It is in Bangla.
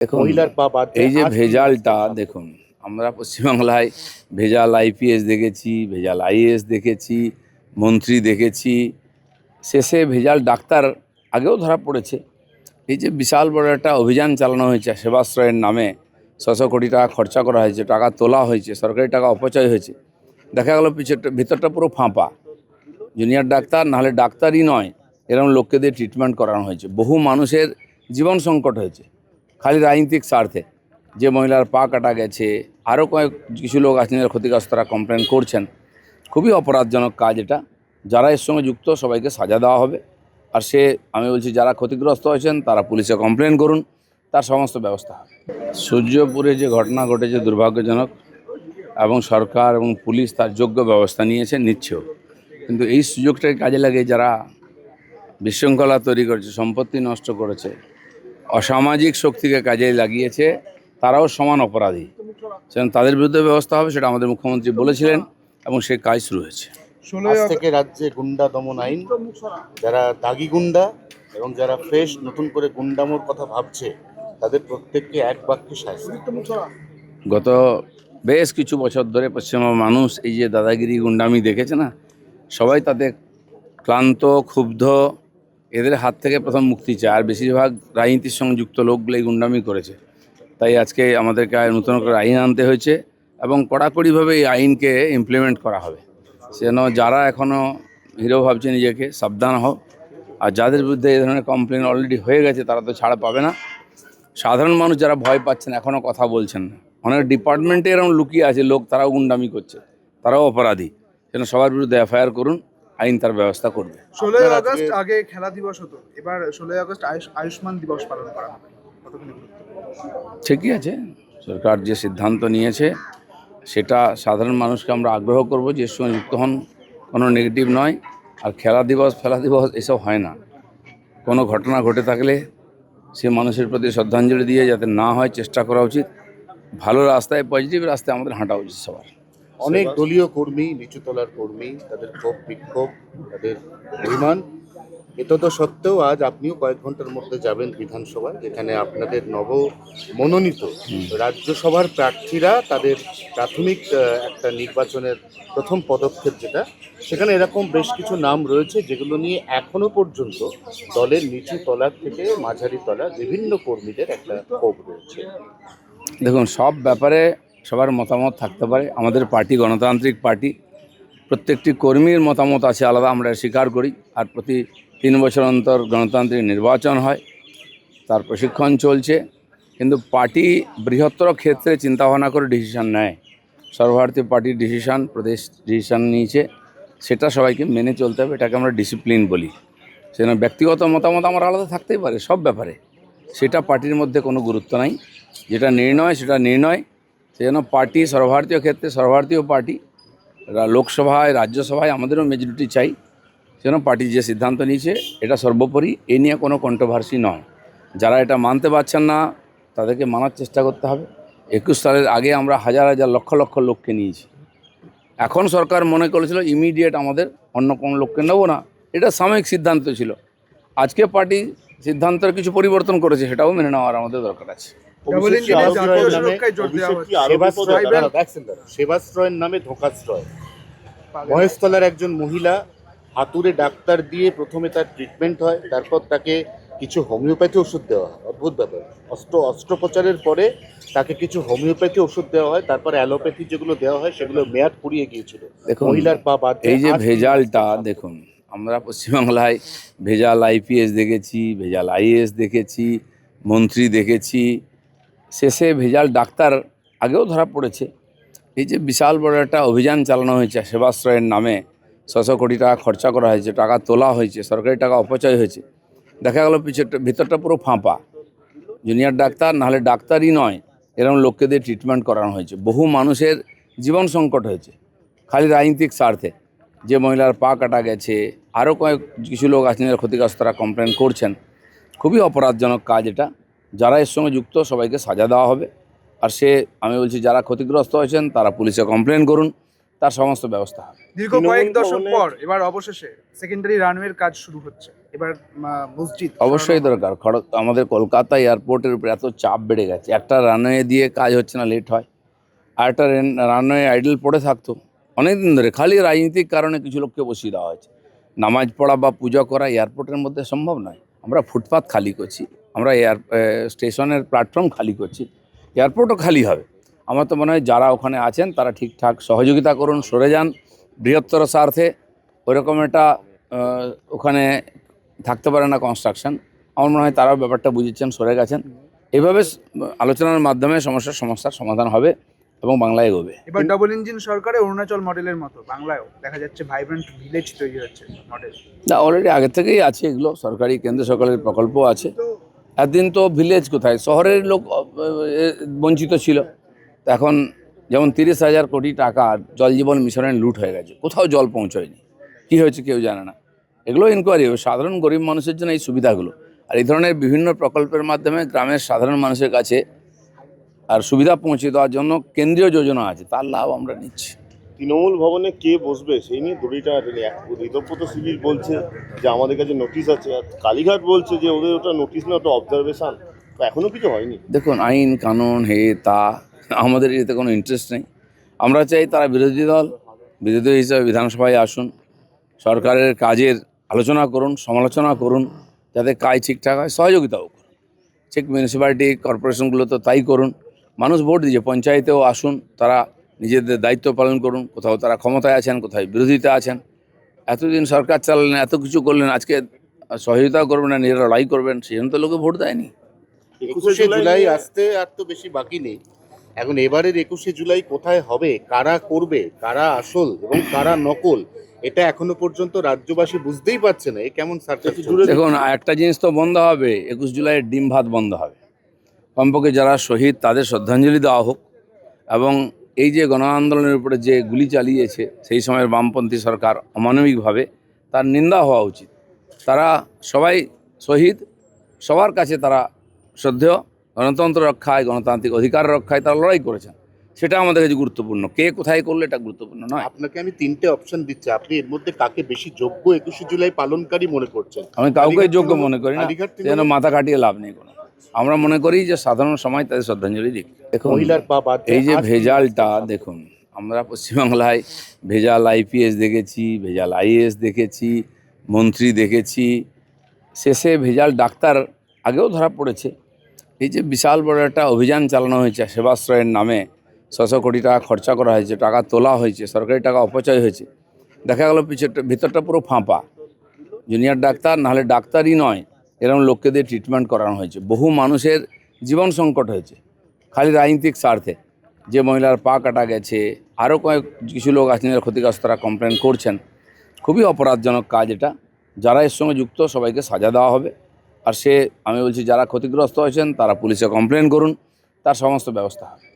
দেখুন মহিলার পা বাদ এই যে আজ ভেজালটা দেখুন, আমরা পশ্চিমবাংলায় ভেজাল আইপিএস দেখেছি, ভেজাল আইএএস দেখেছি, মন্ত্রী দেখেছি, শেষে ভেজাল ডাক্তার আগেও ধরা পড়েছে। এই যে বিশাল বড় একটা অভিযান চালানো হয়েছে সেবাশ্রয়ের নামে, ৬০০ কোটি টাকা খরচা করা হয়েছে, টাকা তোলা হয়েছে, সরকারি টাকা অপচয় হয়েছে, দেখা গেল ভিতরটা পুরো ফাঁপা। জুনিয়র ডাক্তার নাহলে ডাক্তারই নয়, এরকম লোককে দিয়ে ট্রিটমেন্ট করানো হয়েছে। বহু মানুষের জীবন সংকট হয়েছে খালি রাজনৈতিক স্বার্থে। যে মহিলার পা কাটা গেছে, আরও কিছু লোক আছেন যারা ক্ষতিগ্রস্ত, তারা কমপ্লেন করছেন। খুবই অপরাধজনক কাজ এটা। যারা এর সঙ্গে যুক্ত সবাইকে সাজা দেওয়া হবে। আর আমি বলছি, যারা ক্ষতিগ্রস্ত হয়েছেন তারা পুলিশে কমপ্লেন করুন, তার সমস্ত ব্যবস্থা হবে। সূর্যপুরে যে ঘটনা ঘটেছে দুর্ভাগ্যজনক, এবং সরকার এবং পুলিশ তার যোগ্য ব্যবস্থা নিচ্ছেও। কিন্তু এই সুযোগটাকে কাজে লাগে যারা বিশৃঙ্খলা তৈরি করেছে, সম্পত্তি নষ্ট করেছে, অসামাজিক শক্তিকে কাজে লাগিয়েছে, তারাও সমান অপরাধী। সেজন্য তাদের বিরুদ্ধে ব্যবস্থা হবে, সেটা আমাদের মুখ্যমন্ত্রী বলেছিলেন এবং সেই কাজ শুরু হয়েছে। আজ থেকে রাজ্যে গুন্ডা দমন আইন, যারা দাগি গুন্ডা এবং যারা ফ্রেশ নতুন করে গুন্ডামোর কথা ভাবছে তাদের প্রত্যেককে এক বাক্যে শাস্তি। গত বেশ কিছু বছর ধরে পশ্চিমবঙ্গের মানুষ এই যে দাদাগিরি গুন্ডামি দেখেছে না, সবাই তাতে ক্লান্ত, ক্ষুব্ধ। এদের হাত থেকে প্রথম মুক্তি চায়। আর বেশিরভাগ রাজনীতির সঙ্গে যুক্ত লোকগুলো এই গুন্ডামি করেছে। তাই আজকে আমাদেরকে নতুন করে আইন আনতে হয়েছে এবং কড়াকড়িভাবে এই আইনকে ইমপ্লিমেন্ট করা হবে। সেজন্য যারা এখনও হিরো ভাবছে নিজেকে, সাবধান হও। আর যাদের বিরুদ্ধে এই ধরনের কমপ্লেন অলরেডি হয়ে গেছে তারা তো ছাড়া পাবে না। সাধারণ মানুষ যারা ভয় পাচ্ছেন, এখনও কথা বলছেন না, অনেক ডিপার্টমেন্টে এরকম লুকিয়ে আছে লোক, তারাও গুন্ডামি করছে, তারাও অপরাধী। সেজন্য সবার বিরুদ্ধে এফআইআর করুন, আইন তার ব্যবস্থা করবে। 16ই আগস্ট আগে খেলা দিবস হতো, এবার 16ই আগস্ট আয়ুষ্মান দিবস পালন করা হবে। কতখানি গুরুত্ব? ঠিকই আছে, সরকার যে সিদ্ধান্ত নিয়েছে সেটা সাধারণ মানুষকে আমরা আগ্রহ করব যে এর সঙ্গে যুক্ত হন, কোনো নেগেটিভ নয়। আর ফেলা দিবস এসব হয় না। কোনো ঘটনা ঘটে থাকলে সে মানুষের প্রতি শ্রদ্ধাঞ্জলি দিয়ে যাতে না হয় চেষ্টা করা উচিত। ভালো রাস্তায়, পজিটিভ রাস্তায় আমাদের হাঁটা উচিত সবার। অনেক দলীয় কর্মী, নিচুতলার কর্মী, তাদের ক্ষোভ বিক্ষোভ, তাদের অভিমান, এতদ সত্ত্বেও আজ আপনিও কয়েক ঘন্টার মধ্যে যাবেন বিধানসভায়, যেখানে আপনাদের নব মনোনীত রাজ্যসভার প্রার্থীরা তাদের প্রাথমিক একটা নির্বাচনের প্রথম পদক্ষেপ যেটা, সেখানে এরকম বেশ কিছু নাম রয়েছে যেগুলো নিয়ে এখনো পর্যন্ত দলের নিচু তলার থেকে মাঝারি তলা বিভিন্ন কর্মীদের একটা ক্ষোভ রয়েছে। দেখুন, সব ব্যাপারে সবার মতামত থাকতে পারে। আমাদের পার্টি গণতান্ত্রিক পার্টি, প্রত্যেকটি কর্মীর মতামত আছে আলাদা, আমরা স্বীকার করি। আর প্রতি 3 বছর অন্তর গণতান্ত্রিক নির্বাচন হয়, তার প্রশিক্ষণ চলছে। কিন্তু পার্টি বৃহত্তর ক্ষেত্রে চিন্তাভাবনা করে ডিসিশন নেয়। সর্বভারতীয় পার্টির ডিসিশন, প্রদেশ ডিসিশন নিয়েছে, সেটা সবাইকে মেনে চলতে হবে। এটাকে আমরা ডিসিপ্লিন বলি। সেজন্য ব্যক্তিগত মতামত আমার আলাদা থাকতেই পারে সব ব্যাপারে, সেটা পার্টির মধ্যে কোনো গুরুত্ব নাই। যেটা নির্ণয় সেটা নির্ণয়। সেজন্য পার্টি সর্বভারতীয় ক্ষেত্রে, সর্বভারতীয় পার্টি, লোকসভায় রাজ্যসভায় আমাদেরও মেজরিটি চাই। সেজন্য পার্টি যে সিদ্ধান্ত নিয়েছে এটা সর্বোপরি, এ নিয়ে কোনো কন্ট্রোভার্সি নয়। যারা এটা মানতে পারছেন না তাদেরকে মানার চেষ্টা করতে হবে। 21 সালের আগে আমরা হাজার হাজার লক্ষ লক্ষ লোককে নিয়েছি। এখন সরকার মনে করেছিল ইমিডিয়েট আমাদের অন্য কোনো লোককে নেব না, এটা সাময়িক সিদ্ধান্ত ছিল। আজকে পার্টি সিদ্ধান্তের কিছু পরিবর্তন করেছে, সেটাও মেনে নেওয়ার আমাদের দরকার আছে। সেবাশ্রয়ের নামে ধোঁকাশ্রয়, মহেশতলার একজন মহিলা হাতুড়ে ডাক্তার দিয়ে প্রথমে তার ট্রিটমেন্ট হয়, তারপর তাকে কিছু হোমিওপ্যাথি ওষুধ দেওয়া হয়। অদ্ভুত ব্যাপার, অস্ত্রোপচারের পরে তাকে কিছু হোমিওপ্যাথি ওষুধ দেওয়া হয়, তারপরে অ্যালোপ্যাথি যেগুলো দেওয়া হয় সেগুলো মেয়াদ ফুরিয়ে গিয়েছিল। মহিলার পা বাদ এই যে ভেজালটা দেখুন, আমরা পশ্চিমবাংলায় ভেজাল আইপিএস দেখেছি, ভেজাল আইএএস দেখেছি, মন্ত্রী দেখেছি, শেষে ভেজাল ডাক্তার আগেও ধরা পড়েছে। এই যে বিশাল বড় একটা অভিযান চালানো হয়েছে সেবাশ্রয়ের নামে, ৬০০ কোটি টাকা খরচা করা হয়েছে, টাকা তোলা হয়েছে, সরকারি টাকা অপচয় হয়েছে, দেখা গেল ভিতরটা পুরো ফাঁপা। জুনিয়র ডাক্তার নাহলে ডাক্তারই নয়, এরকম লোককে দিয়ে ট্রিটমেন্ট করানো হয়েছে। বহু মানুষের জীবন সংকট হয়েছে খালি রাজনৈতিক স্বার্থে। যে মহিলার পা কাটা গেছে, আরও কিছু লোক আছেন যারা ক্ষতিগ্রস্ত, তারা কমপ্লেন করছেন। খুবই অপরাধজনক কাজ এটা। যারা এর সঙ্গে যুক্ত সবাইকে সাজা দেওয়া হবে। আর আমি বলছি, যারা ক্ষতিগ্রস্ত হয়েছেন তারা পুলিশে কমপ্লেন করুন, তার সমস্ত ব্যবস্থা হবে। দীর্ঘ তৃণমূল কয়েক দশক ভবনে- পর এবার অবশেষে সেকেন্ডারি রানওয়ের কাজ শুরু হচ্ছে। এবার মসজিদ অবশ্যই সরানো হবে। দরকার। আমাদের কলকাতা এয়ারপোর্টের উপরে এত চাপ বেড়ে গেছে, একটা রানওয়ে দিয়ে কাজ হচ্ছে না, লেট হয়। আর একটা রানওয়ে আইডল পড়ে থাকতো অনেক দিন ধরে, খালি রাজনৈতিক কারণে কিছু লোককে বসিয়ে দেওয়া হয়েছে। নামাজ পড়া বা পূজা করা এয়ারপোর্টের মধ্যে সম্ভব নয়। আমরা ফুটপাত খালি করছি, আমরা স্টেশনের প্ল্যাটফর্ম খালি করছি, এয়ারপোর্টও খালি হবে। আমার তো মনে হয় যারা ওখানে আছেন তারা ঠিকঠাক সহযোগিতা করুন, সরে যান বৃহত্তর স্বার্থে। ওইরকম একটা ওখানে থাকতে পারে না কনস্ট্রাকশন। আমার মনে হয় তারাও ব্যাপারটা বুঝেছেন, সরে গেছেন। এইভাবে আলোচনার মাধ্যমে সমস্যার সমাধান হবে এবং বাংলা এগোবে। এবার ডাবল ইঞ্জিন সরকারে অরুণাচল মডেলের মতো বাংলায়ও দেখা যাচ্ছে ভাইব্রেন্ট ভিলেজ তৈরি হচ্ছে মডেল। না, অলরেডি আগে থেকেই আছে এগুলো, সরকারি কেন্দ্র সরকারের প্রকল্প আছে। একদিন তো ভিলেজ কোথায়, শহরের লোক বঞ্চিত ছিল। তো এখন যেমন 30,000 কোটি টাকা জল জীবন মিশনের লুট হয়ে গেছে, কোথাও জল পৌঁছয়নি, কী হয়েছে কেউ জানে না। এগুলো ইনকোয়ারি হবে, সাধারণ গরিব মানুষের জন্য এই সুবিধাগুলো। আর এই ধরনের বিভিন্ন প্রকল্পের মাধ্যমে গ্রামের সাধারণ মানুষের কাছে আর সুবিধা পৌঁছে দেওয়ার জন্য কেন্দ্রীয় যোজনা আছে, তার লাভ আমরা নিচ্ছি। তৃণমূল ভবনে কে বসবে সেই নিয়ে দড়িটা ঋতব্রত শিবির বলছে যে আমাদের কাছে নোটিশ আছে, আর কালীঘাট বলছে যে ওদের ওটা নোটিশ না, ওটা অবজারভেশন। তো এখনো কিছু হয়নি। দেখুন, আইন কানুন তা আমাদের এতে কোনো ইন্টারেস্ট নেই। আমরা চাই তারা বিরোধী দল, বিরোধী হিসাবে বিধানসভায় আসুন, সরকারের কাজের আলোচনা করুন, সমালোচনা করুন, যাতে কাজ ঠিকঠাক হয়, সহযোগিতাও করুন। ঠিক মিউনিসিপ্যালিটি কর্পোরেশনগুলো তো তাই করুন। মানুষ ভোট দিয়েছে, পঞ্চায়েতেও আসুন, তারা নিজেদের দায়িত্ব পালন করুন। কোথাও তারা ক্ষমতায় আছেন, কোথায় বিরোধিতা আছেন। এতদিন সরকার চালালেন, এত কিছু করলেন, আজকে সহযোগিতা করবেন না, নিজেরা লড়াই করবেন, সেই জন্য তো লোকে ভোট দেয়নি। 21শে জুলাই আসতে আর তো বেশি বাকি নেই। এখন এবারের 21শে জুলাই কোথায় হবে, কারা করবে, কারা আসল এবং কারা নকল, এটা এখনো পর্যন্ত রাজ্যবাসী বুঝতেই পারছে না। এ কেমন সার্কাস চলছে? দেখুন, একটা জিনিস তো বন্ধ হবে, 21 জুলাইয়ের ডিম ভাত বন্ধ হবে। কমপক্ষে যারা শহীদ তাদের শ্রদ্ধাঞ্জলি দেওয়া হোক, এবং এই যে গণ আন্দোলনের উপরে যে গুলি চালিয়েছে সেই সময়ের বামপন্থী সরকার অমানবিকভাবে, তার নিন্দা হওয়া উচিত। তারা সবাই শহীদ, সবার কাছে তারা শ্রদ্ধেয়। গণতন্ত্র রক্ষায়, গণতান্ত্রিক অধিকার রক্ষায় তারা লড়াই করেছেন, সেটা আমাদের কাছে গুরুত্বপূর্ণ। কে কোথায় করলে এটা গুরুত্বপূর্ণ নয়। আপনাকে আমি 3টে অপশন দিচ্ছি, আপনি এর মধ্যে কাকে বেশি যোগ্য 21শে জুলাই পালনকারী মনে করছেন? আমি কাউকে কালীঘাট যোগ্য তৃণমূল- মনে করি না, কালীঘাট যেন তৃণমূল- মাথা কাটিয়ে লাভ নেই কোনো। আমরা মনে করি যে সাধারণ সমাজ তাদের শ্রদ্ধাঞ্জলি দিক। দেখুন, মহিলার পা বাদ এই যে আজ ভেজালটা দেখুন, আমরা পশ্চিমবাংলায় ভেজাল IPS দেখেছি, ভেজাল IAS দেখেছি, মন্ত্রী দেখেছি, শেষে ভেজাল ডাক্তার আগেও ধরা পড়েছে। এই যে বিশাল বড় একটা অভিযান চালানো হয়েছে, সেবাশ্রয়ের নামে 600 কোটি টাকা খরচা করা হয়েছে, টাকা তোলা হয়েছে, সরকারি টাকা অপচয় হয়েছে। দেখা গেল ভিতরটা পুরো ফাঁপা। জুনিয়র ডাক্তার নাহলে ডাক্তারই নয়, এরকম লোককে দিয়ে ট্রিটমেন্ট করানো হয়েছে। বহু মানুষের জীবন সংকট হয়েছে খালি রাজনৈতিক স্বার্থে। যে মহিলার পা কাটা গেছে, আরও কিছু লোক আছেন যারা ক্ষতিগ্রস্ত, তারা কমপ্লেন করছেন। খুবই অপরাধজনক কাজ এটা। যারা এর সঙ্গে যুক্ত সবাইকে সাজা দেওয়া হবে। আর আমি বলছি, যারা ক্ষতিগ্রস্ত হয়েছেন তারা পুলিশে কমপ্লেন করুন, তার সমস্ত ব্যবস্থা হবে।